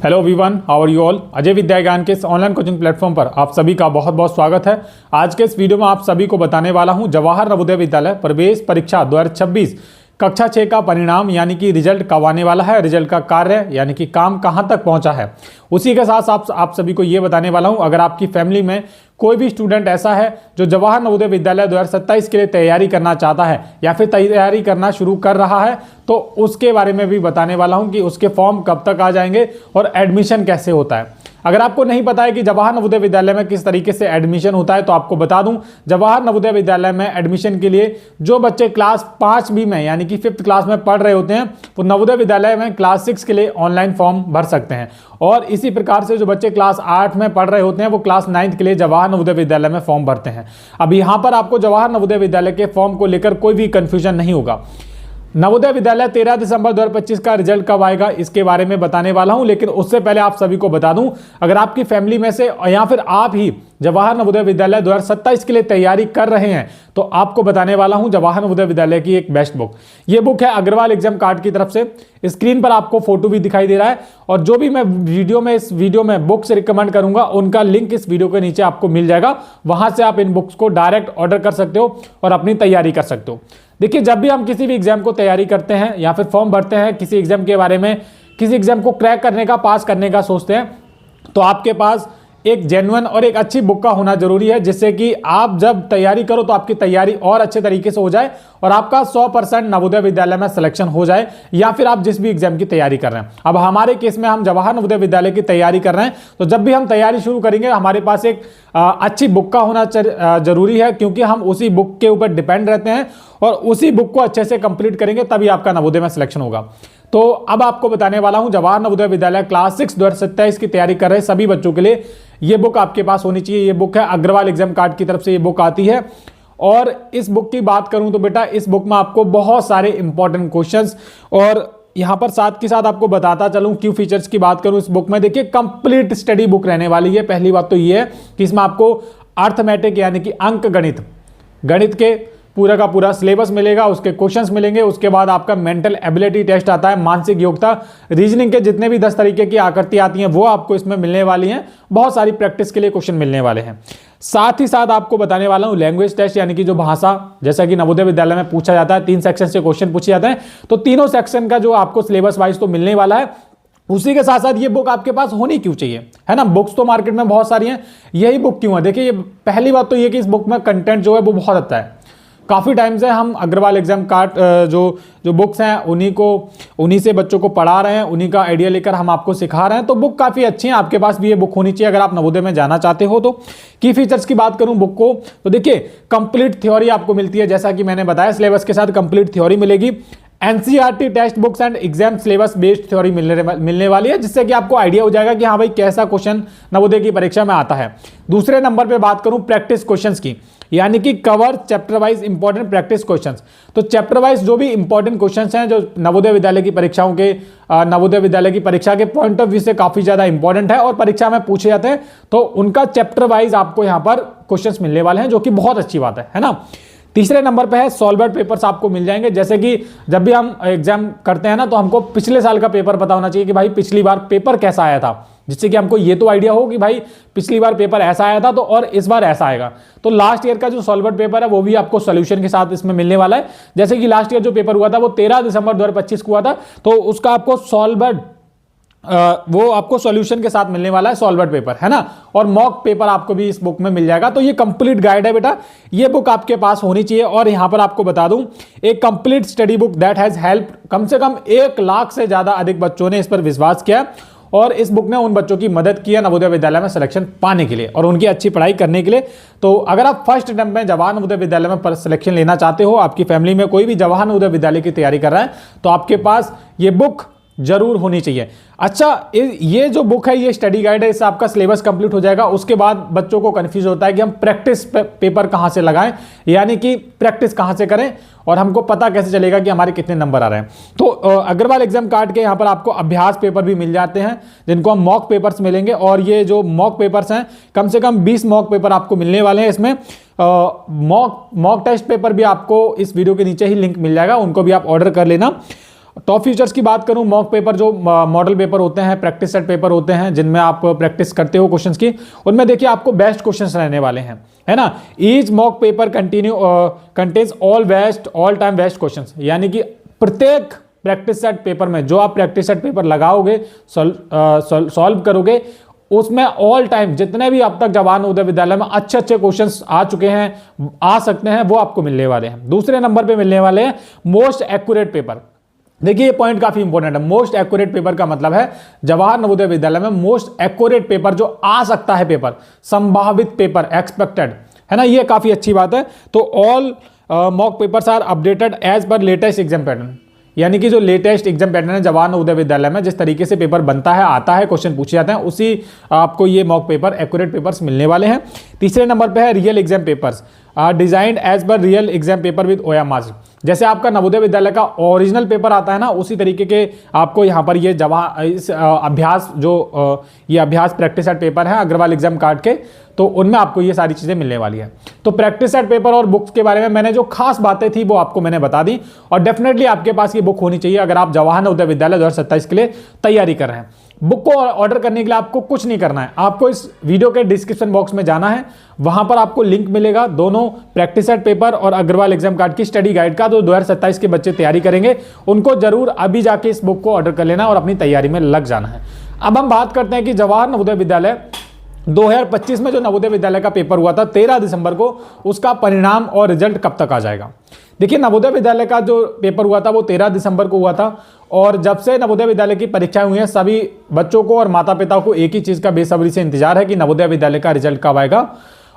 Hello everyone, how are you all. Ajay Vidya Gyan के इस online coaching platform पर आप सभी का बहुत बहुत स्वागत है। आज के इस वीडियो में आप सभी को बताने वाला हूं जवाहर नवोदय विद्यालय प्रवेश परीक्षा 2026 कक्षा 6 का परिणाम यानी कि रिजल्ट कब आने वाला है, रिजल्ट का कार्य यानी कि काम कहां तक पहुंचा है। उसी के साथ आप सभी को ये बताने वाला हूं, अगर आपकी फैमिली में कोई भी स्टूडेंट ऐसा है जो जवाहर नवोदय विद्यालय 2027 के लिए तैयारी करना चाहता है या फिर तैयारी करना शुरू कर रहा है, तो उसके बारे में भी बताने वाला हूं कि उसके फॉर्म कब तक आ जाएंगे और एडमिशन कैसे होता है। अगर आपको नहीं पता है कि जवाहर नवोदय विद्यालय में किस तरीके से एडमिशन होता है, तो आपको बता दूं, जवाहर नवोदय विद्यालय में एडमिशन के लिए जो बच्चे क्लास 5 में यानी कि 5th क्लास में पढ़ रहे होते हैं वो नवोदय विद्यालय में क्लास 6 के लिए ऑनलाइन फॉर्म भर सकते हैं। और इसी प्रकार से जो बच्चे क्लास 8 में पढ़ रहे होते हैं वो क्लास 9th के लिए जवाहर नवोदय विद्यालय में फॉर्म भरते हैं। अब यहाँ पर आपको जवाहर नवोदय विद्यालय के फॉर्म को लेकर कोई भी कंफ्यूजन नहीं होगा। नवोदय विद्यालय 13 दिसंबर 2025 का रिजल्ट कब आएगा इसके बारे में बताने वाला हूं, लेकिन उससे पहले आप सभी को बता दूं, अगर आपकी फैमिली में से या फिर आप ही जवाहर नवोदय विद्यालय 2027 के लिए तैयारी कर रहे हैं तो आपको बताने वाला हूं जवाहर नवोदय विद्यालय की एक बेस्ट बुक। ये बुक है अग्रवाल एग्जाम कार्ड की तरफ से। स्क्रीन पर आपको फोटो भी दिखाई दे रहा है और जो भी मैं इस वीडियो में बुक्स रिकमेंड करूंगा उनका लिंक इस वीडियो के नीचे आपको मिल जाएगा। वहां से आप इन बुक्स को डायरेक्ट ऑर्डर कर सकते हो और अपनी तैयारी कर सकते हो। देखिए, जब भी हम किसी भी एग्जाम को तैयारी करते हैं या फिर फॉर्म भरते हैं, किसी एग्जाम के बारे में, किसी एग्जाम को क्रैक करने का, पास करने का सोचते हैं, तो आपके पास एक जेन्युइन और एक अच्छी बुक का होना जरूरी है, जिससे कि आप जब तैयारी करो तो आपकी तैयारी और अच्छे तरीके से हो जाए और आपका 100% नवोदय विद्यालय में सिलेक्शन हो जाए, या फिर आप जिस भी एग्जाम की तैयारी कर रहे हैं। अब हमारे केस में हम जवाहर नवोदय विद्यालय की तैयारी कर रहे हैं, तो जब भी हम तैयारी शुरू करेंगे हमारे पास एक अच्छी बुक का होना जरूरी है, क्योंकि हम उसी बुक के ऊपर डिपेंड रहते हैं और उसी बुक को अच्छे से कंप्लीट करेंगे तभी आपका नवोदय में सिलेक्शन होगा। तो अब आपको बताने वाला हूं जवाहर नवोदय विद्यालय क्लास 6 2027 की तैयारी कर रहे सभी बच्चों के लिए ये बुक आपके पास होनी चाहिए। ये बुक है अग्रवाल एग्जाम कार्ड की तरफ से ये बुक आती है। और इस बुक की बात करूं तो बेटा, इस बुक में आपको बहुत सारे इंपॉर्टेंट क्वेश्चंस, और यहां पर साथ के साथ आपको बताता चलूं क्यों फीचर्स की बात करूं इस बुक में। देखिए, कंप्लीट स्टडी बुक रहने वाली है। पहली बात तो ये है कि इसमें आपको अर्थमेटिक यानी कि अंक गणित के पूरा का पूरा सिलेबस मिलेगा, उसके क्वेश्चंस मिलेंगे। उसके बाद आपका मेंटल एबिलिटी टेस्ट आता है, मानसिक योग्यता, रीजनिंग के जितने भी 10 तरीके की आकृति आती हैं वो आपको इसमें मिलने वाली हैं। बहुत सारी प्रैक्टिस के लिए क्वेश्चन मिलने वाले हैं। साथ ही साथ आपको बताने वाला हूं लैंग्वेज टेस्ट यानी कि जो भाषा, जैसा कि नवोदय विद्यालय में पूछा जाता है, 3 सेक्शन से क्वेश्चन पूछे जाते हैं, तो तीनों सेक्शन का जो आपको सिलेबस वाइज तो मिलने वाला है। उसी के साथ साथ ये बुक आपके पास होनी क्यों चाहिए, है ना। बुक्स तो मार्केट में बहुत सारी हैं, यही बुक क्यों है। देखिए, ये पहली बात तो ये कि इस बुक में कंटेंट जो है वो बहुत अच्छा है। काफ़ी टाइम से हम अग्रवाल एग्जाम कार्ड जो बुक्स हैं उन्हीं से बच्चों को पढ़ा रहे हैं, उन्हीं का आइडिया लेकर हम आपको सिखा रहे हैं। तो बुक काफ़ी अच्छी है, आपके पास भी ये बुक होनी चाहिए अगर आप नवोदय में जाना चाहते हो तो। की फीचर्स की बात करूं बुक को, तो देखिए, कंप्लीट थ्योरी आपको मिलती है, जैसा कि मैंने बताया सिलेबस के साथ कंप्लीट थ्योरी मिलेगी। NCERT text books and exam syllabus based theory मिलने वाली है, जिससे कि आपको आइडिया हो जाएगा कि हाँ भाई कैसा क्वेश्चन नवोदय की परीक्षा में आता है। दूसरे नंबर पे बात करूं प्रैक्टिस क्वेश्चंस की, यानी कि cover chapter wise important practice questions. तो चैप्टर वाइज जो भी इंपॉर्टेंट क्वेश्चंस हैं जो नवोदय विद्यालय की परीक्षाओं के नवोदय विद्यालय की परीक्षा के पॉइंट ऑफ व्यू से काफी ज्यादा इंपॉर्टेंट है और परीक्षा में पूछे जाते हैं, तो उनका चैप्टर वाइज आपको यहाँ पर क्वेश्चंस मिलने वाले हैं, जो कि बहुत अच्छी बात है ना। तीसरे नंबर पे है सॉल्वर्ड पेपर्स आपको मिल जाएंगे। जैसे कि जब भी हम एग्जाम करते हैं ना, तो हमको पिछले साल का पेपर पता होना चाहिए कि भाई पिछली बार पेपर कैसा आया था, जिससे कि हमको ये तो आइडिया हो कि भाई पिछली बार पेपर ऐसा आया था तो और इस बार ऐसा आएगा। तो लास्ट ईयर का जो सॉल्वर्ड पेपर है वो भी आपको सॉल्यूशन के साथ इसमें मिलने वाला है। जैसे कि लास्ट ईयर जो पेपर हुआ था वो 13 दिसंबर 2025 को हुआ था, तो उसका आपको वो आपको सॉल्यूशन के साथ मिलने वाला है, सॉल्वर्ड पेपर, है ना। और मॉक पेपर आपको भी इस बुक में मिल जाएगा। तो ये कंप्लीट गाइड है बेटा, ये बुक आपके पास होनी चाहिए। और यहां पर आपको बता दूं, एक complete study book that has help, कम से कम 1 लाख से ज्यादा अधिक बच्चों ने इस पर विश्वास किया और इस बुक ने उन बच्चों की मदद की है नवोदय विद्यालय में सिलेक्शन पाने के लिए और उनकी अच्छी पढ़ाई करने के लिए। तो अगर आप फर्स्ट अटेम्प्ट में जवाहर नवोदय विद्यालय में सिलेक्शन लेना चाहते हो, आपकी फैमिली में कोई भी जवाहर नवोदय विद्यालय की तैयारी कर रहा है, तो आपके पास ये बुक जरूर होनी चाहिए। अच्छा, ये जो बुक है ये स्टडी गाइड है, इससे आपका सिलेबस कंप्लीट हो जाएगा। उसके बाद बच्चों को कंफ्यूज होता है कि हम प्रैक्टिस पेपर कहां से लगाएं, यानी कि प्रैक्टिस कहां से करें और हमको पता कैसे चलेगा कि हमारे कितने नंबर आ रहे हैं। तो अग्रवाल एग्जाम कार्ड के यहाँ पर आपको अभ्यास पेपर भी मिल जाते हैं, जिनको हम मॉक पेपर्स मिलेंगे। और ये जो मॉक पेपर्स हैं, कम से कम 20 मॉक पेपर आपको मिलने वाले हैं इसमें। मॉक टेस्ट पेपर भी आपको इस वीडियो के नीचे ही लिंक मिल जाएगा, उनको भी आप ऑर्डर कर लेना। टॉप फीचर्स की बात करूं, मॉक पेपर जो मॉडल पेपर होते हैं, प्रैक्टिस सेट पेपर होते हैं जिनमें आप प्रैक्टिस करते हो क्वेश्चंस की, उनमें देखिए आपको बेस्ट क्वेश्चंस रहने वाले हैं, है ना। Each mock paper contains all best all time best questions, यानी कि प्रत्येक प्रैक्टिस सेट पेपर में जो आप प्रैक्टिस सेट पेपर लगाओगे, सॉल्व करोगे, उसमें ऑल टाइम जितने भी अब तक जवाहर नवोदय विद्यालय में अच्छे अच्छे क्वेश्चंस आ चुके हैं, आ सकते हैं, वो आपको मिलने वाले हैं। दूसरे नंबर पे मिलने वाले हैं मोस्ट एक्यूरेट पेपर। देखिए ये पॉइंट काफी इंपॉर्टेंट है। मोस्ट एक्यूरेट पेपर का मतलब है जवाहर नवोदय विद्यालय में मोस्ट एक्यूरेट पेपर जो आ सकता है, पेपर संभावित पेपर, एक्सपेक्टेड, है ना, ये काफी अच्छी बात है। तो all mock papers are updated as per latest exam pattern, यानी कि जो लेटेस्ट एग्जाम पैटर्न है जवाहर नवोदय विद्यालय में, जिस तरीके से पेपर बनता है, आता है, क्वेश्चन पूछे जाते हैं, उसी आपको ये मॉक पेपर एक्यूरेट पेपर्स मिलने वाले हैं। तीसरे नंबर पे है real exam papers are designed as per real exam paper with OMR. जैसे आपका नवोदय विद्यालय का ओरिजिनल पेपर आता है ना, उसी तरीके के आपको यहाँ पर ये अभ्यास जो ये अभ्यास प्रैक्टिस सेट पेपर है अग्रवाल एग्जाम कार्ड के, तो उनमें आपको ये सारी चीजें मिलने वाली है। तो प्रैक्टिस सेट पेपर और बुक्स के बारे में मैंने जो खास बातें थी वो आपको मैंने बता दी, और डेफिनेटली आपके पास ये बुक होनी चाहिए अगर आप जवाहर नवोदय विद्यालय 2027 के लिए तैयारी कर रहे हैं। बुक को ऑर्डर करने के लिए आपको कुछ नहीं करना है, आपको इस वीडियो के डिस्क्रिप्शन बॉक्स में जाना है, वहां पर आपको लिंक मिलेगा दोनों प्रैक्टिस सेट पेपर और अग्रवाल एग्जाम कार्ड की स्टडी गाइड का, जो 2027 के बच्चे तैयारी करेंगे उनको जरूर अभी जाके इस बुक को ऑर्डर कर लेना और अपनी तैयारी में लग जाना है। अब हम बात करते हैं कि जवाहर नवोदय विद्यालय 2025 में जो नवोदय विद्यालय का पेपर हुआ था 13 दिसंबर को, उसका परिणाम और रिजल्ट कब तक आ जाएगा। देखिए नवोदय विद्यालय का जो पेपर हुआ था वो 13 दिसंबर को हुआ था, और जब से नवोदय विद्यालय की परीक्षाएं हुई हैं सभी बच्चों को और माता पिता को एक ही चीज का बेसब्री से इंतजार है कि नवोदय विद्यालय का रिजल्ट कब आएगा।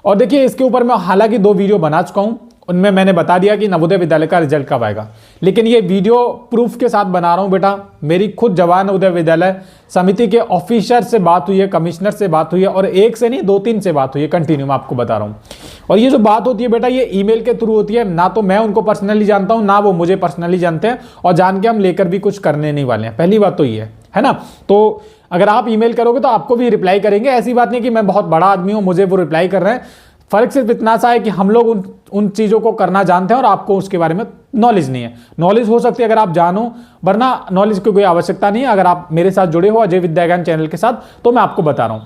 और देखिए इसके ऊपर मैं हालांकि 2 वीडियो बना चुका हूं, उनमें मैंने बता दिया कि नवोदय विद्यालय का रिजल्ट कब आएगा, लेकिन ये वीडियो प्रूफ के साथ बना रहा हूं बेटा। मेरी खुद जवाहर नवोदय विद्यालय समिति के ऑफिसर से बात हुई है, कमिश्नर से बात हुई है, और एक से नहीं 2-3 से बात हुई है, कंटिन्यू मैं आपको बता रहा हूं। और ये जो बात होती है बेटा ये ईमेल के थ्रू होती है, ना तो मैं उनको पर्सनली जानता हूं ना वो मुझे पर्सनली जानते हैं, और जान के हम लेकर भी कुछ करने नहीं वाले हैं। पहली बात तो ये है ना। तो अगर आप ईमेल करोगे तो आपको भी रिप्लाई करेंगे, ऐसी बात नहीं कि मैं बहुत बड़ा आदमी हूं मुझे वो रिप्लाई कर रहे हैं। फर्क सिर्फ इतना सा है कि हम लोग उन चीजों को करना जानते हैं और आपको उसके बारे में नॉलेज नहीं है। नॉलेज हो सकती है अगर आप जानो, वरना नॉलेज की कोई आवश्यकता नहीं है। अगर आप मेरे साथ जुड़े हो अजय विद्या ज्ञान चैनल के साथ, तो मैं आपको बता रहा हूं।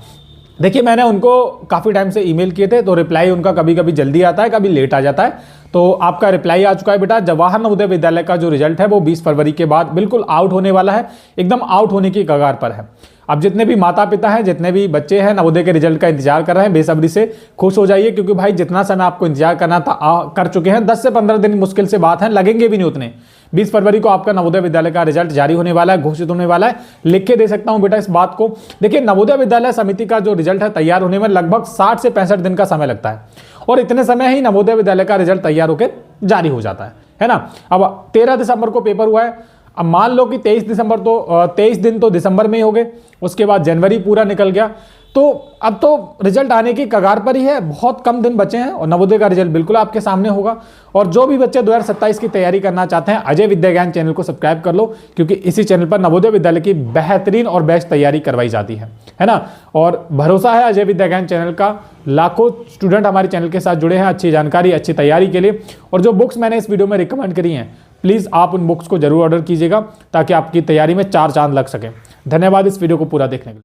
देखिए मैंने उनको काफी टाइम से ईमेल किए थे, तो रिप्लाई उनका कभी कभी जल्दी आता है, कभी लेट आ जाता है। तो आपका रिप्लाई आ चुका है बेटा। जवाहर नवोदय विद्यालय का जो रिजल्ट है वो 20 फरवरी के बाद बिल्कुल आउट होने वाला है, एकदम आउट होने की कगार पर है। अब जितने भी माता पिता हैं, जितने भी बच्चे हैं नवोदय के रिजल्ट का इंतजार कर रहे हैं, बेसब्री से खुश हो जाइए, क्योंकि भाई जितना समय आपको इंतजार करना था कर चुके हैं। 10 से 15 दिन मुश्किल से बात है, लगेंगे भी नहीं उतने। 20 फरवरी को आपका नवोदय विद्यालय का रिजल्ट जारी होने वाला है, घोषित होने वाला है। लिख के दे सकता हूं बेटा इस बात को। देखिए नवोदय विद्यालय समिति का जो रिजल्ट है तैयार होने में लगभग 60 से 65 दिन का समय लगता है, और इतने समय ही नवोदय विद्यालय का रिजल्ट तैयार होकर जारी हो जाता है ना। अब 13 दिसंबर को पेपर हुआ है, अब मान लो कि 23 दिन तो दिसंबर में ही हो गए, उसके बाद जनवरी पूरा निकल गया, तो अब तो रिजल्ट आने की कगार पर ही है। बहुत कम दिन बचे हैं और नवोदय का रिजल्ट बिल्कुल आपके सामने होगा। और जो भी बच्चे 2027 की तैयारी करना चाहते हैं, अजय विद्या ज्ञान चैनल को सब्सक्राइब कर लो, क्योंकि इसी चैनल पर नवोदय विद्यालय की बेहतरीन और बेस्ट तैयारी करवाई जाती है ना। और भरोसा है अजय विद्या ज्ञान चैनल का, लाखों स्टूडेंट हमारे चैनल के साथ जुड़े हैं अच्छी जानकारी, अच्छी तैयारी के लिए। और जो बुक्स मैंने इस वीडियो में रिकमेंड करी हैं, प्लीज़ आप उन बुक्स को जरूर ऑर्डर कीजिएगा, ताकि आपकी तैयारी में 4 चांद लग सके। धन्यवाद इस वीडियो को पूरा देखने के लिए।